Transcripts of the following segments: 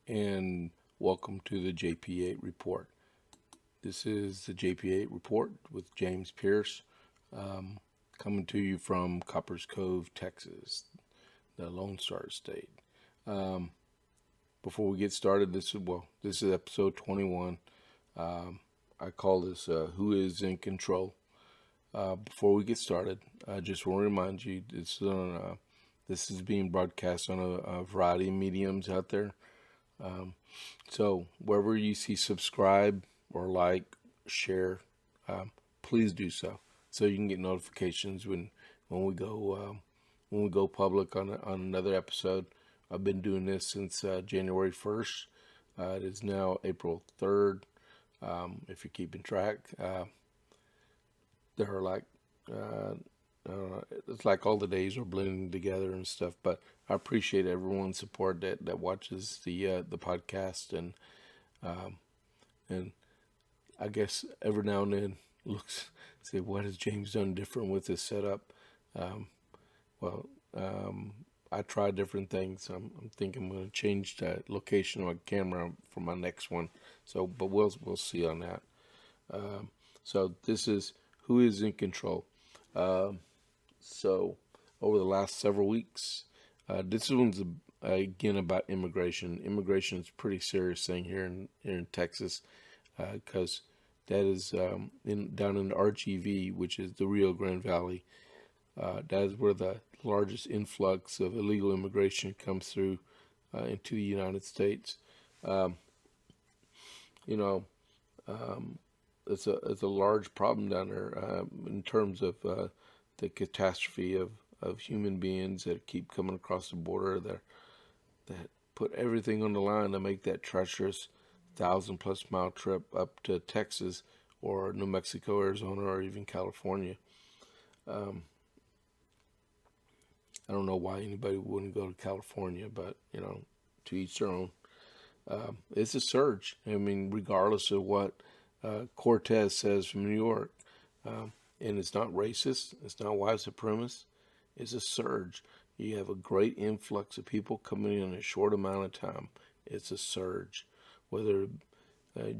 and welcome to the JP8 Report. This is the JP8 Report with James Pierce, coming to you from Coppers Cove, Texas, the Lone Star State. Before we get started, this is episode 21. I call this "Who is in Control." Before we get started, I just want to remind you this is being broadcast on a variety of mediums out there. So wherever you see subscribe or like, share, please do so you can get notifications when we go public on another episode. I've been doing this since January 1st. It is now April 3rd. If you're keeping track, there are like it's like all the days are blending together and stuff. But I appreciate everyone's support that watches the podcast, and I guess every now and then say, what has James done different with his setup? I try different things. I'm thinking I'm going to change the location of my camera for my next one. But we'll see on that. So this is Who is in Control. So over the last several weeks, this one's again about immigration. Immigration is a pretty serious thing here in Texas, because that is down in the RGV, which is the Rio Grande Valley. That is where the largest influx of illegal immigration comes through into the United States. It's a large problem down there in terms of the catastrophe of human beings that keep coming across the border that put everything on the line to make that treacherous 1,000+ mile trip up to Texas or New Mexico, Arizona, or even California. I don't know why anybody wouldn't go to California, but to each their own. It's a surge. I mean, regardless of what Cortez says from New York, and it's not racist, it's not white supremacist, it's a surge. You have a great influx of people coming in a short amount of time. It's a surge. Whether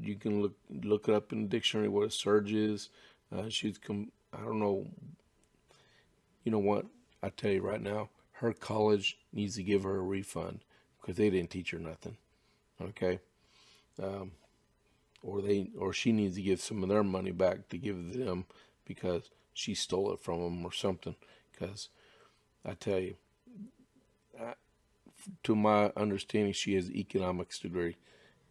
you can look it up in the dictionary what a surge is. I don't know. You know what? I tell you right now, her college needs to give her a refund because they didn't teach her nothing. Okay. Or she needs to give some of their money back to give them because she stole it from them or something. Because I tell you, to my understanding, she has an economics degree,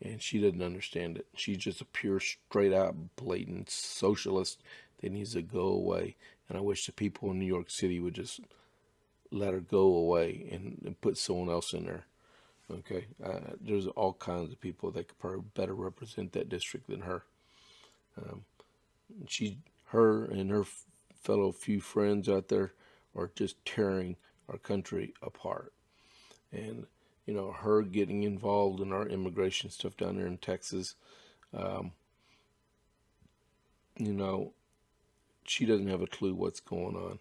and she doesn't understand it. She's just a pure, straight out, blatant socialist that needs to go away. And I wish the people in New York City would just let her go away and put someone else in there. Okay, there's all kinds of people that could probably better represent that district than her. Her and her fellow few friends out there are just tearing our country apart. And her getting involved in our immigration stuff down there in Texas, she doesn't have a clue what's going on.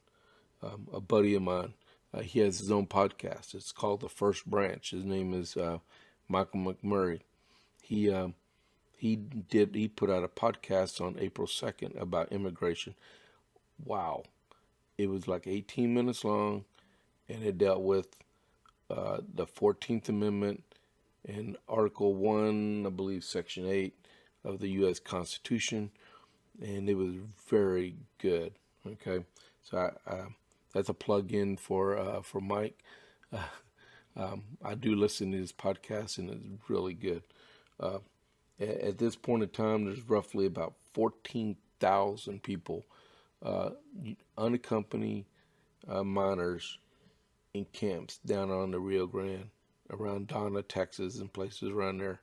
A buddy of mine, he has his own podcast. It's called The First Branch. His name is Michael McMurray. He put out a podcast on April 2nd about immigration. Wow. It was like 18 minutes long, and it dealt with the 14th Amendment and Article 1, I believe Section 8 of the U.S. Constitution, and it was very good. Okay, so that's a plug-in for Mike. I do listen to his podcast, and it's really good. At this point in time, there's roughly about 14,000 people, unaccompanied minors, in camps down on the Rio Grande, around Donna, Texas, and places around there.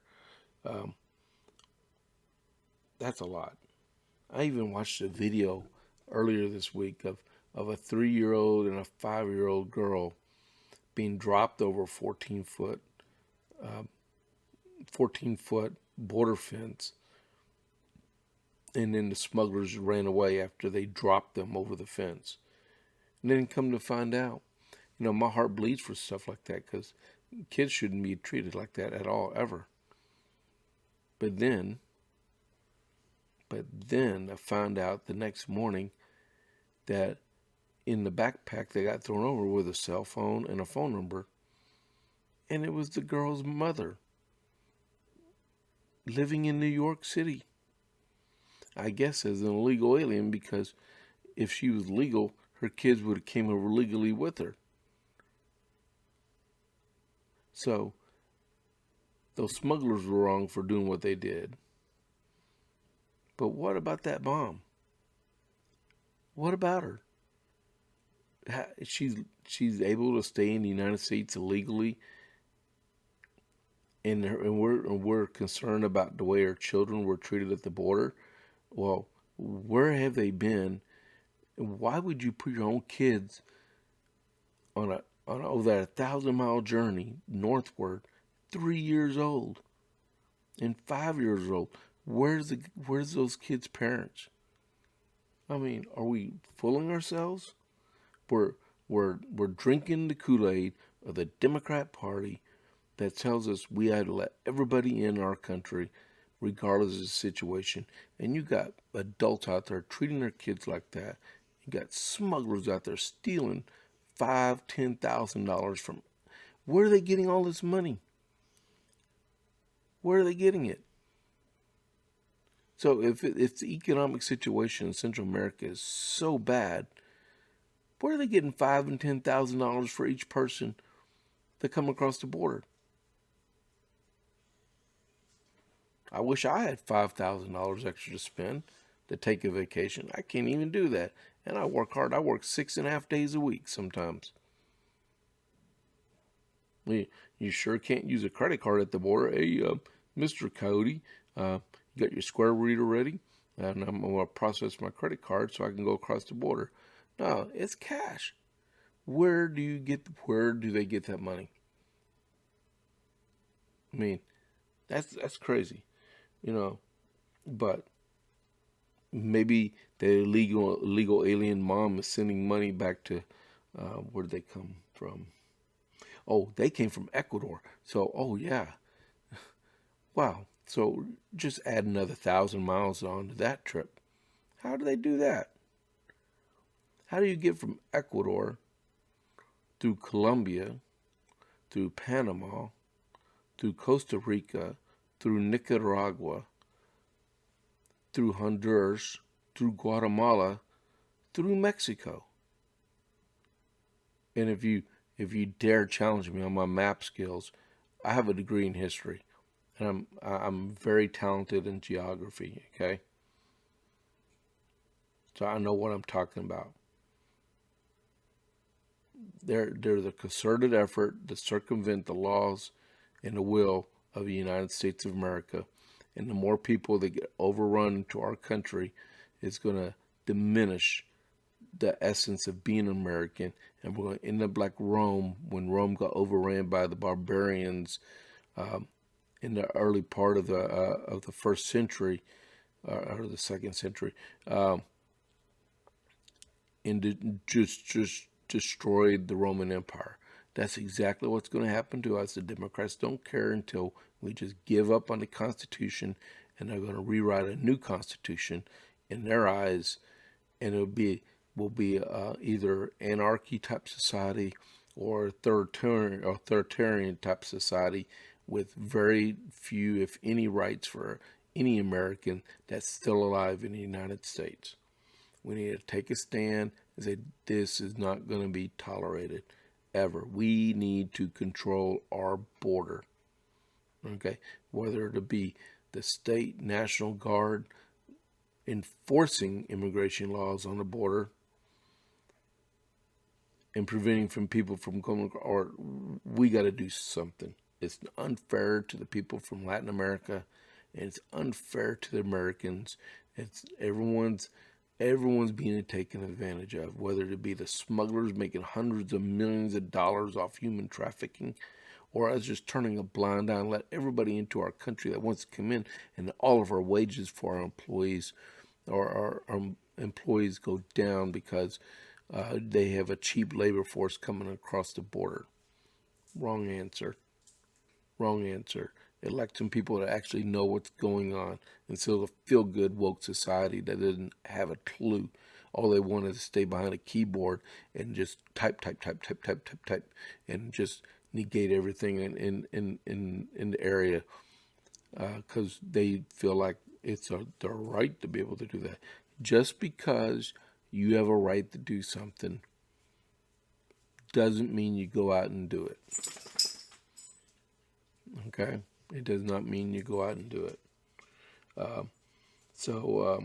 That's a lot. I even watched a video earlier this week of a 3-year-old and a 5-year-old girl being dropped over a 14-foot border fence, and then the smugglers ran away after they dropped them over the fence. And then come to find out, my heart bleeds for stuff like that, because Kids shouldn't be treated like that at all, ever. But then I found out the next morning that in the backpack they got thrown over with a cell phone and a phone number, and it was the girl's mother living in New York City. I guess as an illegal alien, because if she was legal, her kids would have came over legally with her. So those smugglers were wrong for doing what they did. But what about that mom? What about her? She's able to stay in the United States illegally, and we're concerned about the way our children were treated at the border. Well, where have they been? And why would you put your own kids on over that 1,000-mile journey northward, 3 years old and 5 years old? Where's those kids' parents? I mean, are we fooling ourselves? We're drinking the Kool-Aid of the Democrat Party that tells us we had to let everybody in our country, regardless of the situation. And you got adults out there treating their kids like that. You got smugglers out there stealing $5,000-$10,000 from. Where are they getting all this money? Where are they getting it? So if the economic situation in Central America is so bad, where are they getting $5,000 and $10,000 for each person that come across the border? I wish I had $5,000 extra to spend to take a vacation. I can't even do that. And I work hard. I work 6.5 days a week sometimes. You sure can't use a credit card at the border. Hey, Mr. Coyote, you got your Square reader ready? And I'm going to process my credit card so I can go across the border. No, it's cash. Where do they get that money? I mean, that's crazy, but maybe the illegal alien mom is sending money back to, where did they come from? Oh, they came from Ecuador. So, oh yeah. Wow. So just add another 1,000 miles on to that trip. How do they do that? How do you get from Ecuador through Colombia, through Panama, through Costa Rica, through Nicaragua, through Honduras, through Guatemala, through Mexico? And if you dare challenge me on my map skills, I have a degree in history, and I'm very talented in geography. Okay, so I know what I'm talking about. There's a concerted effort to circumvent the laws and the will of the United States of America, and the more people that get overrun into our country is going to diminish the essence of being American, and we're going to end up like Rome, when Rome got overran by the barbarians in the early part of the first century or the second century, and just destroyed the Roman Empire. That's exactly what's going to happen to us. The Democrats don't care until we just give up on the Constitution, and they're going to rewrite a new Constitution in their eyes, and will be either anarchy type society or authoritarian type society with very few, if any, rights for any American that's still alive in the United States. We need to take a stand and say this is not going to be tolerated ever. We need to control our border. Okay, whether it be the state National Guard enforcing immigration laws on the border and preventing from people from coming, or we got to do something. It's unfair to the people from Latin America, and it's unfair to the Americans. It's everyone's being taken advantage of, whether it be the smugglers making hundreds of millions of dollars off human trafficking, or us just turning a blind eye and let everybody into our country that wants to come in, and all of our wages for our employees or our employees go down because they have a cheap labor force coming across the border. Wrong answer. Wrong answer. Elect some people that actually know what's going on instead of a feel-good woke society that doesn't have a clue. All they want is to stay behind a keyboard and just type, type, type, type, type, type, type, and just negate everything in the area because they feel like it's their right to be able to do that. Just because you have a right to do something doesn't mean you go out and do it. Okay? It does not mean you go out and do it. So,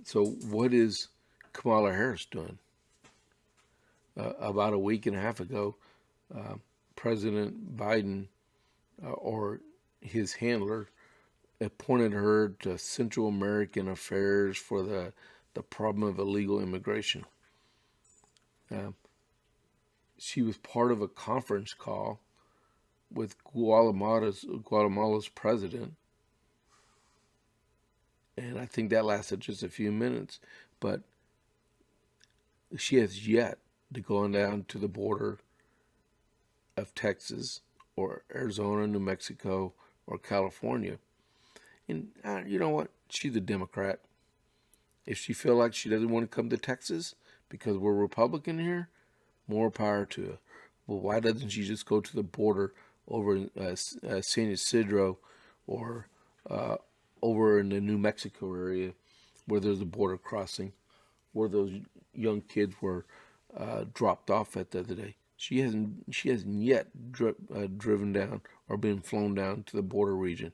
so what is Kamala Harris doing? About a week and a half ago, President Biden or his handler appointed her to Central American Affairs for the problem of illegal immigration. She was part of a conference call with Guatemala's president, and I think that lasted just a few minutes. But she has yet to go on down to the border of Texas or Arizona, New Mexico, or California. And you know what? She's a Democrat. If she feels like she doesn't want to come to Texas because we're Republican here, more power to her. Well, why doesn't she just go to the border over in San Isidro or over in the New Mexico area where there's a border crossing, where those young kids were dropped off at the other day? She hasn't yet driven down or been flown down to the border region.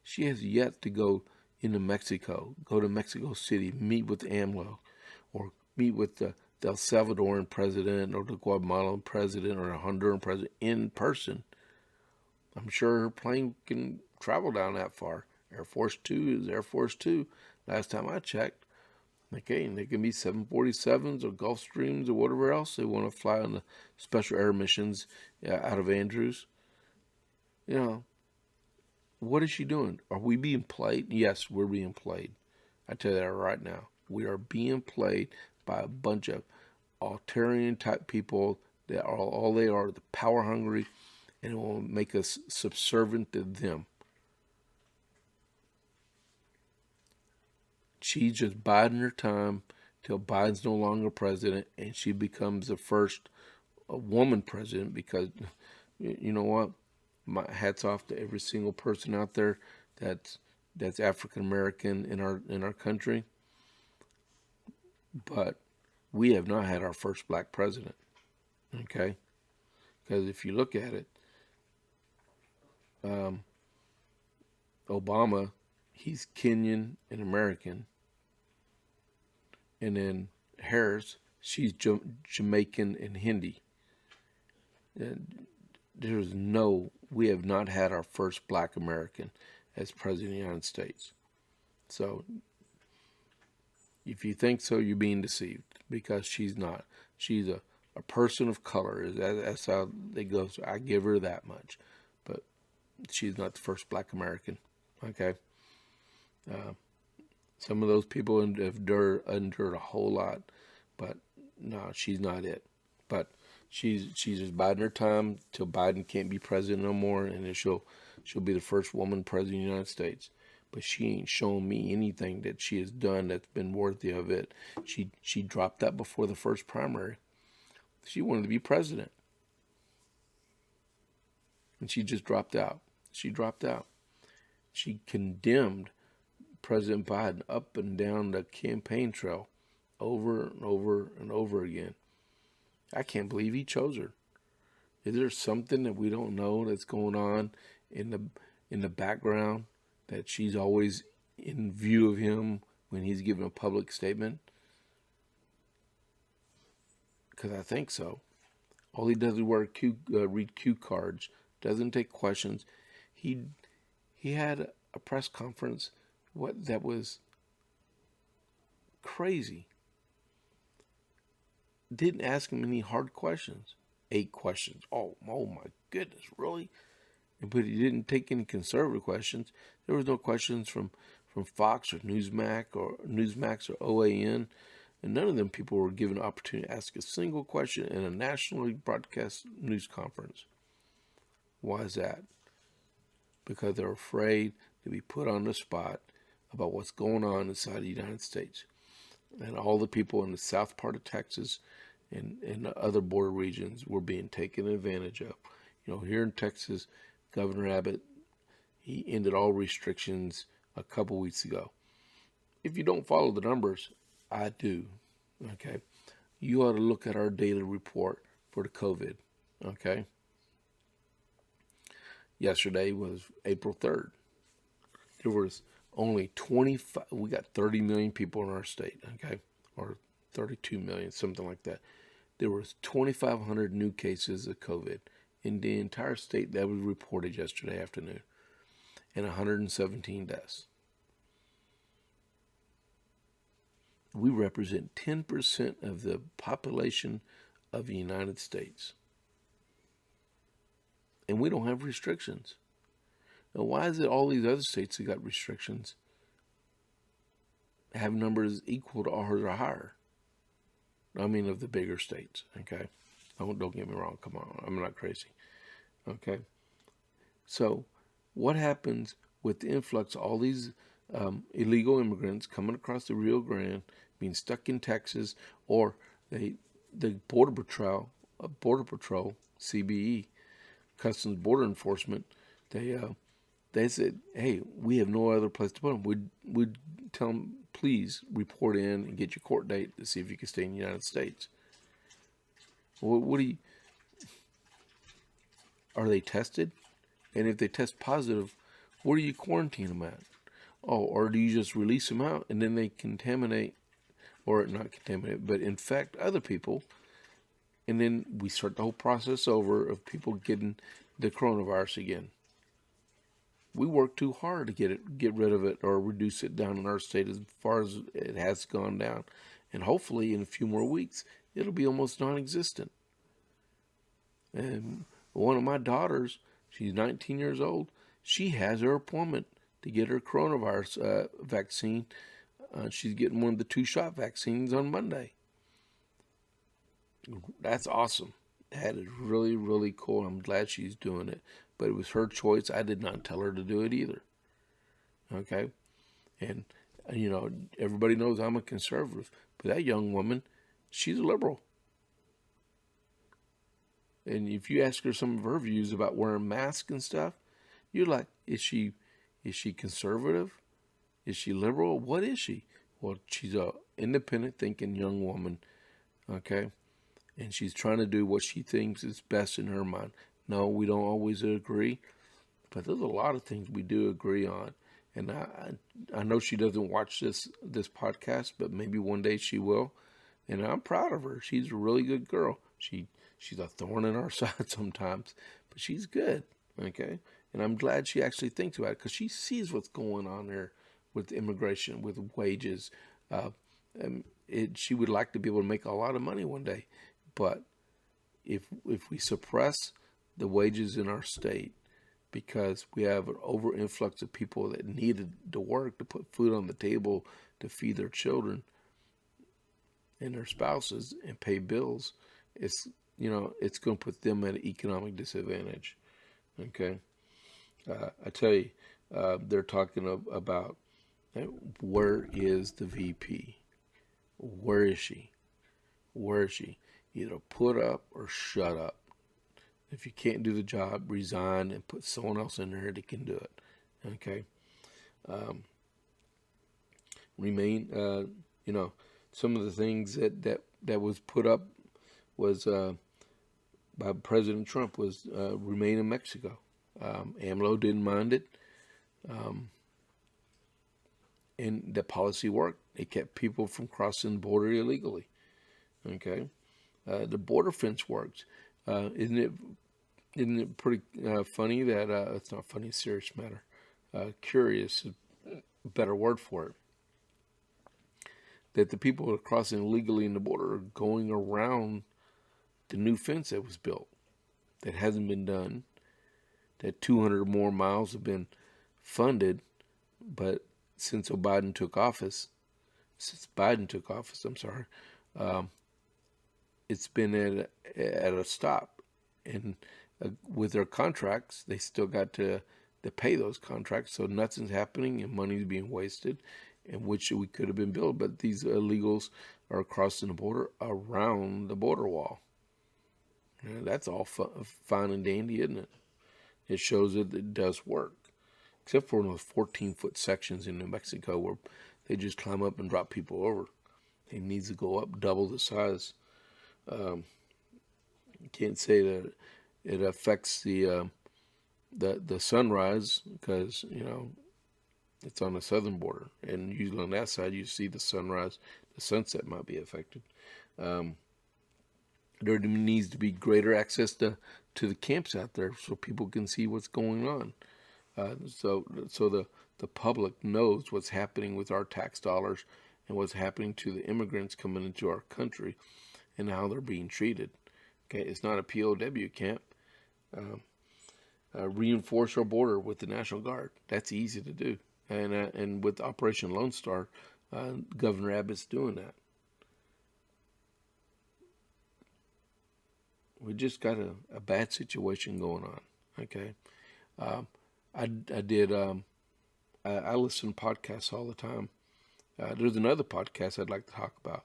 She has yet to go into Mexico, go to Mexico City, meet with AMLO, or meet with the El Salvadoran president or the Guatemalan president or the Honduran president in person. I'm sure her plane can travel down that far. Air Force Two is Air Force Two. Last time I checked. Okay, and they can be 747s or Gulfstreams or whatever else they want to fly on the special air missions out of Andrews. You know, what is she doing? Are we being played? Yes, we're being played. I tell you that right now. We are being played by a bunch of Altarian type people that are all they are, the power hungry, and it will make us subservient to them. She's just biding her time till Biden's no longer president and she becomes the first woman president because you know what? My hats off to every single person out there that's African American in our country. But we have not had our first black president. Okay? Because if you look at it, Obama, he's Kenyan and American. And then Harris, she's Jamaican and Hindi. We have not had our first black American as president of the United States. So if you think so, you're being deceived because she's not. She's a person of color. That's how it goes. So I give her that much. But she's not the first black American. Okay? Some of those people have endured a whole lot. But no, she's not it. But she's just biding her time till Biden can't be president no more, and then she'll be the first woman president of the United States. But she ain't shown me anything that she has done that's been worthy of it. She dropped that before the first primary. She wanted to be president, and she just dropped out. She dropped out. She condemned President Biden up and down the campaign trail over and over and over again. I can't believe he chose her. Is there something that we don't know that's going on in the background that she's always in view of him when he's giving a public statement? Because I think so. All he does is read cue cards, doesn't take questions. He had a press conference that was crazy. Didn't ask him any hard questions. 8 questions. Oh my goodness, really? But he didn't take any conservative questions. There was no questions from Fox or Newsmax or OAN. And none of them people were given an opportunity to ask a single question in a nationally broadcast news conference. Why is that? Because they're afraid to be put on the spot about what's going on inside the United States. And all the people in the south part of Texas and the other border regions were being taken advantage of. Here in Texas, Governor Abbott, he ended all restrictions a couple weeks ago. If you don't follow the numbers, I do. Okay, you ought to look at our daily report for the COVID. Okay, yesterday was April 3rd. There was only 25. We got 30 million people in our state. Okay, or 32 million, something like that. There was 2,500 new cases of COVID in the entire state that was reported yesterday afternoon, and 117 deaths. We represent 10% of the population of the United States. And we don't have restrictions. Now, why is it all these other states that got restrictions have numbers equal to ours or higher? I mean, of the bigger states, okay? Don't get me wrong. Come on. I'm not crazy, okay? So what happens with the influx of all these illegal immigrants coming across the Rio Grande, being stuck in Texas, or the Border Patrol, CBE, Customs Border Enforcement, they said, hey, we have no other place to put them. We'd tell them, please report in and get your court date to see if you can stay in the United States. What do you? Are they tested? And if they test positive, where do you quarantine them at? Oh, or do you just release them out and then they contaminate, or not contaminate, but infect other people, and then we start the whole process over of people getting the coronavirus again? We work too hard to get rid of it or reduce it down in our state as far as it has gone down, and hopefully in a few more weeks it'll be almost non-existent. And one of my daughters, she's 19 years old, she has her appointment to get her coronavirus vaccine. She's getting one of the 2-shot vaccines on Monday. That's awesome. That is really, really cool. I'm glad she's doing it. But it was her choice. I did not tell her to do it either. Okay? And, everybody knows I'm a conservative. But that young woman, she's a liberal. And if you ask her some of her views about wearing masks and stuff, you're like, is she conservative? Is she liberal? What is she? Well, she's a independent thinking young woman, okay? And she's trying to do what she thinks is best in her mind. No, we don't always agree, but there's a lot of things we do agree on. And I know she doesn't watch this podcast, but maybe one day she will. And I'm proud of her. She's a really good girl. She's a thorn in our side sometimes, but she's good, okay? And I'm glad she actually thinks about it, because she sees what's going on there with immigration, with wages. She would like to be able to make a lot of money one day. But if we suppress the wages in our state because we have an over influx of people that needed to work to put food on the table, to feed their children and their spouses and pay bills, it's going to put them at an economic disadvantage. Okay, I tell you, they're talking about where is the VP? Where is she? Where is she? Either put up or shut up. If you can't do the job, resign and put someone else in there that can do it. Okay. Remain. Some of the things that was put up was by President Trump was remain in Mexico. AMLO didn't mind it, and the policy worked. It kept people from crossing the border illegally. Okay. The border fence works. Isn't it pretty funny that it's not funny, serious matter. Curious is a better word for it. That the people who are crossing illegally in the border are going around the new fence that was built that hasn't been done. That 200 more miles have been funded, but since Biden took office, since Biden took office, I'm sorry, um, it's been at a stop. And with their contracts, they still got to pay those contracts. So nothing's happening and money's being wasted, in which we could have been billed. But these illegals are crossing the border around the border wall. That's all fine and dandy, isn't it? It shows that it does work. Except for those 14-foot sections in New Mexico where they just climb up and drop people over. It needs to go up double the size. You can't say that it affects the sunrise because it's on the southern border, and usually on that side you see the sunrise. The sunset might be affected. There needs to be greater access to the camps out there so people can see what's going on. So the public knows what's happening with our tax dollars and what's happening to the immigrants coming into our country and how they're being treated. Okay, it's not a POW camp. Reinforce our border with the National Guard. That's easy to do, and with Operation Lone Star, Governor Abbott's doing that. We just got a bad situation going on. Okay, I listen to podcasts all the time. There's another podcast I'd like to talk about,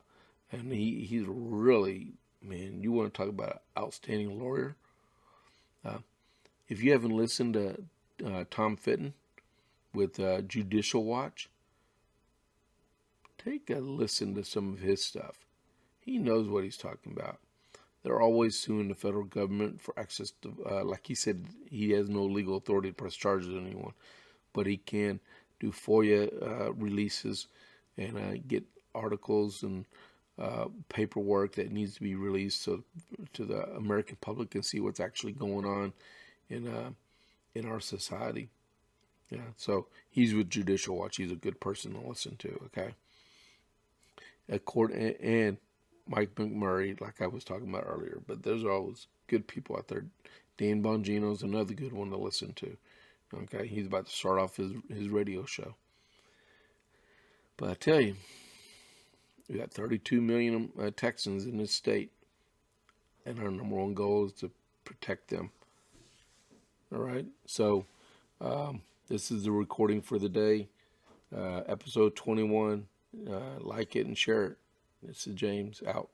and he's really, man, you want to talk about an outstanding lawyer. If you haven't listened to Tom Fitton with Judicial Watch, take a listen to some of his stuff. He knows what he's talking about. They're always suing the federal government for access to, like he said, he has no legal authority to press charges on anyone, but he can do FOIA releases and get articles and paperwork that needs to be released so to the American public can see what's actually going on in our society. Yeah, so he's with Judicial Watch. He's a good person to listen to. Okay, and Mike McMurray, like I was talking about earlier. But there's always good people out there. Dan Bongino's another good one to listen to. Okay, he's about to start off his radio show. But I tell you, we got 32 million Texans in this state, and our number one goal is to protect them. All right, so this is the recording for the day, episode 21. Like it and share it. This is James out.